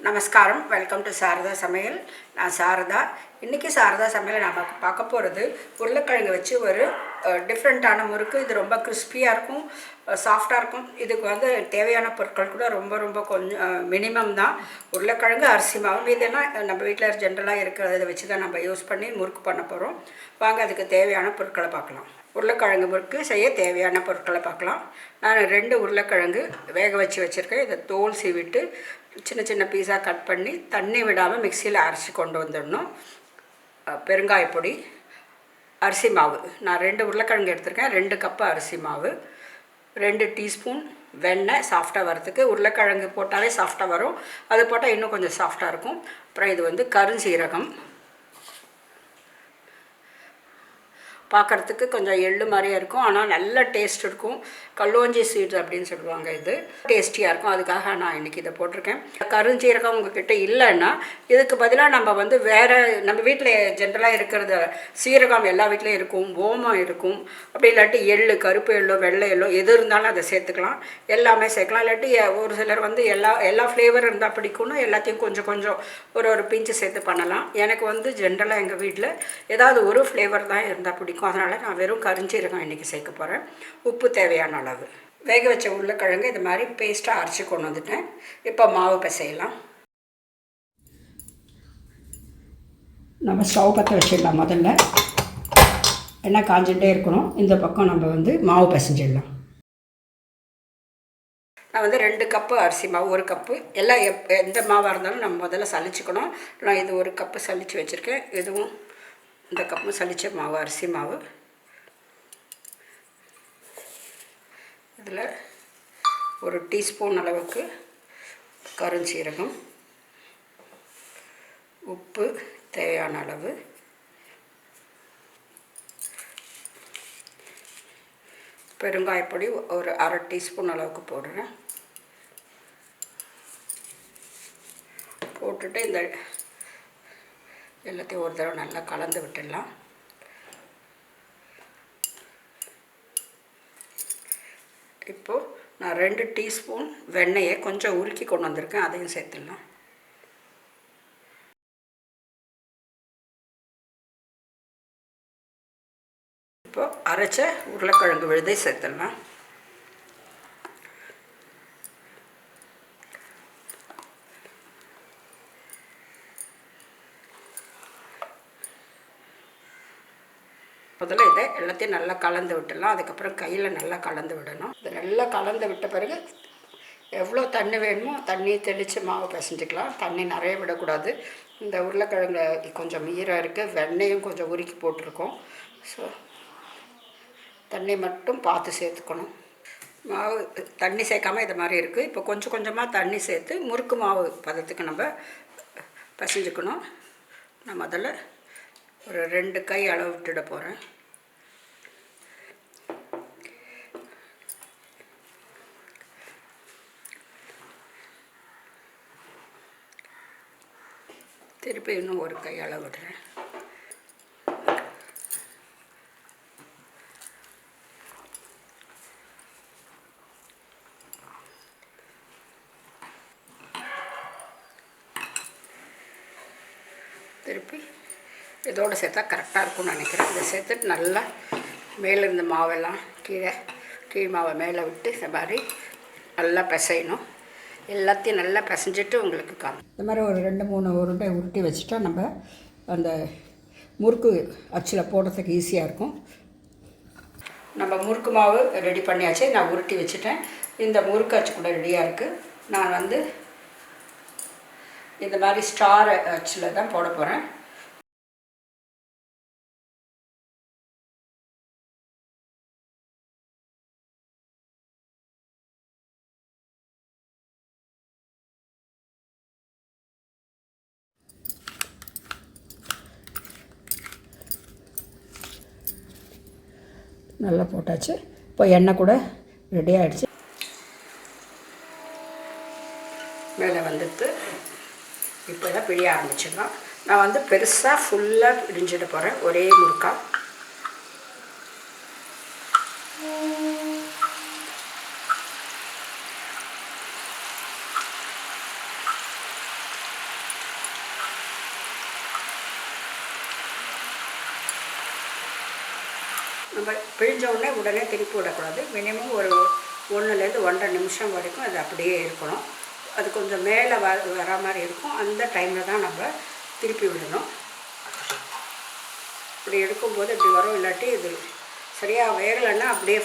நமஸ்காரம். Welcome to Saradha சமையல். நான் சாரதா. இன்றைக்கி சாரதா சமையல் நம்ம பார்க்க போகிறது உருளைக்கிழங்கு வச்சு ஒரு டிஃப்ரெண்ட்டான முறுக்கு. இது ரொம்ப கிறிஸ்பியாக இருக்கும், சாஃப்டாக இருக்கும். இதுக்கு தேவையான பொருட்கள் கூட ரொம்ப கொஞ்சம் மினிமம் தான். உருளைக்கிழங்கு, அரிசி மாவு, இதெல்லாம் நம்ம வீட்டில் ஜென்ரலாக இருக்கிறத வச்சு தான் நம்ம யூஸ் பண்ணி முறுக்கு பண்ண போகிறோம். வாங்க அதுக்கு தேவையான பொருட்களை பார்க்கலாம். உருளைக்கிழங்கு முறுக்கு செய்ய தேவையான பொருட்களை பார்க்கலாம். நான் 2 உருளைக்கிழங்கு வேக வச்சுருக்கேன். இதை தோல் சீவிட்டு சின்ன சின்ன பீஸாக கட் பண்ணி தண்ணி விடாமல் மிக்சியில் அரைச்சி கொண்டு வந்துடணும். பெருங்காயப்பொடி, அரிசி மாவு. நான் 2 உருளைக்கிழங்கு எடுத்திருக்கேன். 2 கப்பு அரிசி மாவு, 2 டீஸ்பூன் வெண்ணெய். சாஃப்டாக வரத்துக்கு உருளைக்கிழங்கு போட்டாலே சாஃப்டாக வரும், அது போட்டால் இன்னும் கொஞ்சம் சாஃப்டாக இருக்கும். அப்புறம் இது கருஞ்சீரகம், பார்க்குறதுக்கு கொஞ்சம் எள்ளு மாதிரியே இருக்கும், ஆனால் நல்ல டேஸ்ட் இருக்கும். கல்லோஞ்சி ஸ்வீட் அப்படின்னு சொல்லுவாங்க. இது டேஸ்டியாக இருக்கும். அதுக்காக நான் இன்றைக்கி இதை போட்டிருக்கேன். கருஞ்சீரகம் உங்ககிட்ட இல்லைன்னா இதுக்கு பதிலாக நம்ம வேறு நம்ம வீட்டில் ஜென்ரலாக இருக்கிறத சீரகம் எல்லா வீட்லேயும் இருக்கும், ஓமம் இருக்கும். அப்படி இல்லாட்டி எள்ளு, கருப்பு எள்ளோ வெள்ளை எள்ளோ எது இருந்தாலும் அதை சேர்த்துக்கலாம். எல்லாமே சேர்க்கலாம். இல்லாட்டி ஒரு சிலர் எல்லா ஃப்ளேவர் இருந்தால் பிடிக்கும்னு எல்லாத்தையும் கொஞ்சம் ஒரு பிஞ்சு சேர்த்து பண்ணலாம். எனக்கு ஜென்ரலாக எங்கள் வீட்டில் ஏதாவது ஒரு ஃப்ளேவர் தான் இருந்தால் பிடிக்கும். அதனால் நான் வெறும் கருஞ்சீரகம் இன்றைக்கி சேர்க்க போகிறேன். உப்பு தேவையான அளவு. வேக வச்ச உருளைக்கிழங்கு இது மாதிரி பேஸ்ட்டாக அரைச்சி கொண்டு வந்துட்டேன். இப்போ மாவு பிசையலாம். நம்ம ஸ்டவ் பற்ற வச்சிடலாம். முதல்ல எண்ணெய் காஞ்சிகிட்டே இருக்கணும். இந்த பக்கம் நம்ம மாவு பிசைஞ்சிடலாம். நான் 2 கப்பு அரிசி மாவு, 1 கப்பு எல்லாம் எந்த மாவாக இருந்தாலும் நம்ம முதல்ல சலிச்சுக்கணும். நான் இது 1 கப்பு சலித்து வச்சுருக்கேன். இதுவும் இந்த கப்பு சலித்த மாவு, அரிசி மாவு. இதில் 1 டீஸ்பூன் அளவுக்கு கருஞ்சீரகம், உப்பு தேவையான அளவு, பெருங்காயப்பொடி ஒரு 1/2 டீஸ்பூன் அளவுக்கு போடுறேன். போட்டுட்டு இந்த எல்லாத்தையும் ஒரு தடவை நல்லா கலந்து விட்டுடலாம். இப்போது நான் 2 டீஸ்பூன் வெண்ணெயை கொஞ்சம் உருக்கி கொண்டு வந்திருக்கேன், அதையும் சேர்த்துடலாம். இப்போது அரைச்ச உருளைக்கிழங்கு விழுதை சேர்த்துடலாம். முதல்ல இதை எல்லாத்தையும் நல்லா கலந்து விட்டுடலாம். அதுக்கப்புறம் கையில் நல்லா கலந்து விடணும். இதை நல்லா கலந்து விட்ட பிறகு எவ்வளோ தண்ணி வேணுமோ தண்ணி தெளித்து மாவு பிசைஞ்சிக்கலாம். தண்ணி நிறைய விடக்கூடாது. இந்த உருளைக்கிழங்கு கொஞ்சம் ஈரம் இருக்குது, வெண்ணெயும் கொஞ்சம் உருக்கி போட்டிருக்கோம். ஸோ தண்ணி மட்டும் பார்த்து சேர்த்துக்கணும். மாவு தண்ணி சேர்க்காமல் இது மாதிரி இருக்குது. இப்போ கொஞ்சமாக தண்ணி சேர்த்து முறுக்கு மாவு பதத்துக்கு நம்ம பிசைஞ்சுக்கணும். நான் முதல்ல ஒரு 2 கை அளவு விட்டுட போகிறேன். திருப்பி இன்னும் 1 கை அளவு விடுறேன். திருப்பி இதோடு சேர்த்தா கரெக்டாக இருக்கும்னு நினைக்கிறேன். இதை சேர்த்துட்டு நல்லா மேலே இருந்த மாவெல்லாம் கீழ் மாவை மேலே விட்டு இந்த மாதிரி நல்லா பிசையணும். எல்லாத்தையும் நல்லா பிசைஞ்சிட்டு உங்களுக்கு இந்த மாதிரி ஒரு 2-3 உருண்டை உருட்டி வச்சுட்டா நம்ம அந்த முறுக்கு அச்சில் போடுறதுக்கு ஈஸியாக இருக்கும். நம்ம முறுக்கு மாவு ரெடி பண்ணியாச்சு. நான் உருட்டி வச்சுட்டேன். இந்த முறுக்கு அச்சு கூட ரெடியாக இருக்குது. நான் இந்த மாதிரி ஸ்டார் அச்சில் தான் போட போகிறேன். நல்லா போட்டாச்சு. இப்போ எண்ணெய் கூட ரெடி ஆகிடுச்சு. மேலே வந்துட்டு இப்போ தான் பிழிய ஆரம்பிச்சிடலாம். நான் பெருசாக ஃபுல்லாக பிழிஞ்சிட போகிறேன் ஒரே முறுக்கா. நம்ம பிழிஞ்ச உடனே திருப்பி விடக்கூடாது. மினிமம் ஒரு 1லேருந்து 1.5 நிமிஷம் வரைக்கும் அது அப்படியே இருக்கணும். அது கொஞ்சம் மேலே வர மாதிரி இருக்கும். அந்த டைமில் தான் நம்ம திருப்பி விடணும். இப்படி எடுக்கும்போது இப்படி வரும். இல்லாட்டி இது சரியாக வேகலைன்னா அப்படியே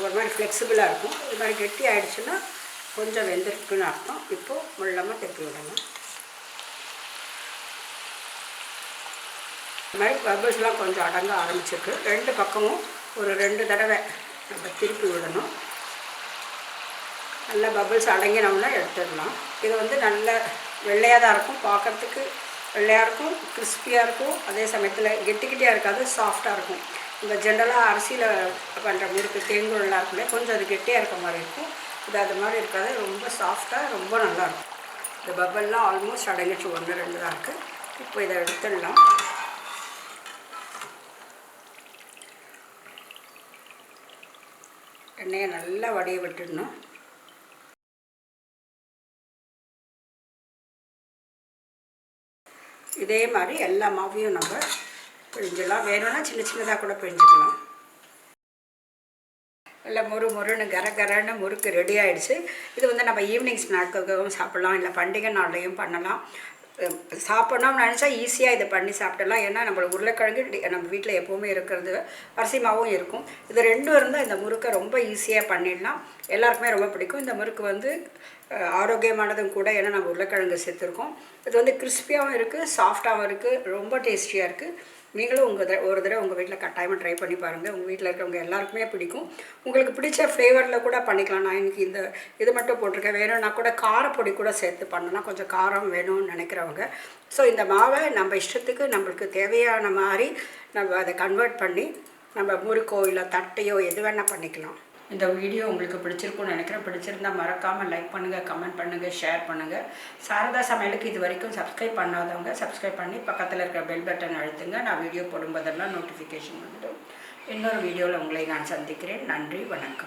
ஒரு மாதிரி ஃப்ளெக்சிபிளாக இருக்கும். இது மாதிரி கெட்டி ஆகிடுச்சுன்னா கொஞ்சம் வெந்திருக்குன்னு அர்த்தம். இப்போது முள்ளமாக திருப்பி விடணும். இது மாதிரி பபிள்ஸ்லாம் கொஞ்சம் அடங்க ஆரம்பிச்சிருக்கு. 2 பக்கமும் ஒரு 2 தடவை நம்ம திருப்பி விடணும். நல்லா பபிள்ஸ் அடங்கினோம்னா எடுத்துடலாம். இது நல்ல வெள்ளையாக தான் இருக்கும். பார்க்குறதுக்கு வெள்ளையாக இருக்கும், கிறிஸ்பியாக இருக்கும். அதே சமயத்தில் கெட்டியாக இருக்காது, சாஃப்டாக இருக்கும். இந்த ஜென்ரலாக அரிசியில் பண்ணுற முறுக்கு தேங்குழலாம் இருக்குல்ல, கொஞ்சம் அது கெட்டியாக இருக்க மாதிரி இருக்கும். இது அது மாதிரி இருக்காது, ரொம்ப சாஃப்டாக ரொம்ப நல்லாயிருக்கும். இந்த பபிள்லாம் ஆல்மோஸ்ட் அடங்கிச்சு, 1-2 தான் இருக்குது. இப்போ இதை எடுத்துடலாம். எண்ணெயை நல்லா வடிய விட்டுடணும். இதே மாதிரி எல்லா மாவையும் நம்ம பிழிஞ்சிடலாம். வேணும்னா சின்னதாக கூட பிழிஞ்சிக்கலாம். இல்லை மொறுன்னு கரன்னு முறுக்கு ரெடி ஆகிடுச்சு. இது நம்ம ஈவினிங் ஸ்நாக்காகவும் சாப்பிட்லாம், இல்லை பண்டிகை நாள்லையும் பண்ணலாம். சாப்பிட்ணும்னு நினச்சா ஈஸியாக இதை பண்ணி சாப்பிடலாம். ஏன்னா நம்மளோட உருளைக்கிழங்கு நம்ம வீட்டில் எப்போவுமே இருக்கிறது, அரிசி மாவும் இருக்கும். இது 2 இருந்தால் இந்த முறுக்கை ரொம்ப ஈஸியாக பண்ணிடலாம். எல்லாருக்குமே ரொம்ப பிடிக்கும். இந்த முறுக்கு ஆரோக்கியமானதும் கூட. ஏன்னா நம்ம உருளைக்கிழங்கு சேர்த்துருக்கோம். இது கிறிஸ்பியாகவும் இருக்குது, சாஃப்டாகவும் இருக்குது, ரொம்ப டேஸ்டியாக இருக்குது. நீங்களும் ஒரு தடவை உங்கள் வீட்டில் கட்டாயமாக ட்ரை பண்ணி பாருங்கள். உங்கள் வீட்டில் இருக்கிறவங்க எல்லாருக்குமே பிடிக்கும். உங்களுக்கு பிடிச்ச ஃப்ளேவரில் கூட பண்ணிக்கலாம். நான் இன்றைக்கி இது மட்டும் போட்டிருக்கேன். வேணும்னா கூட காரப்பொடி கூட சேர்த்து பண்ணலாம், கொஞ்சம் காரம் வேணும்னு நினைக்கிறவங்க. ஸோ இந்த மாவை நம்ம இஷ்டத்துக்கு நம்மளுக்கு தேவையான மாதிரி நம்ம அதை கன்வெர்ட் பண்ணி நம்ம முறுக்கோ இல்லை தட்டையோ எது வேணால் பண்ணிக்கலாம். இந்த வீடியோ உங்களுக்கு பிடிச்சிருக்கும்னு நினைக்கிறேன். பிடிச்சிருந்தால் மறக்காமல் லைக் பண்ணுங்கள், கமெண்ட் பண்ணுங்கள், ஷேர் பண்ணுங்கள். சாரதா சமையலுக்கு இது வரைக்கும் சப்ஸ்கிரைப் பண்ணாதவங்க சப்ஸ்கிரைப் பண்ணி பக்கத்தில் இருக்கிற பெல் பட்டன் அழுத்துங்க. நான் வீடியோ போடும்போதெல்லாம் நோட்டிஃபிகேஷன் வந்துடும். இன்னொரு வீடியோவில் உங்களை நான் சந்திக்கிறேன். நன்றி, வணக்கம்.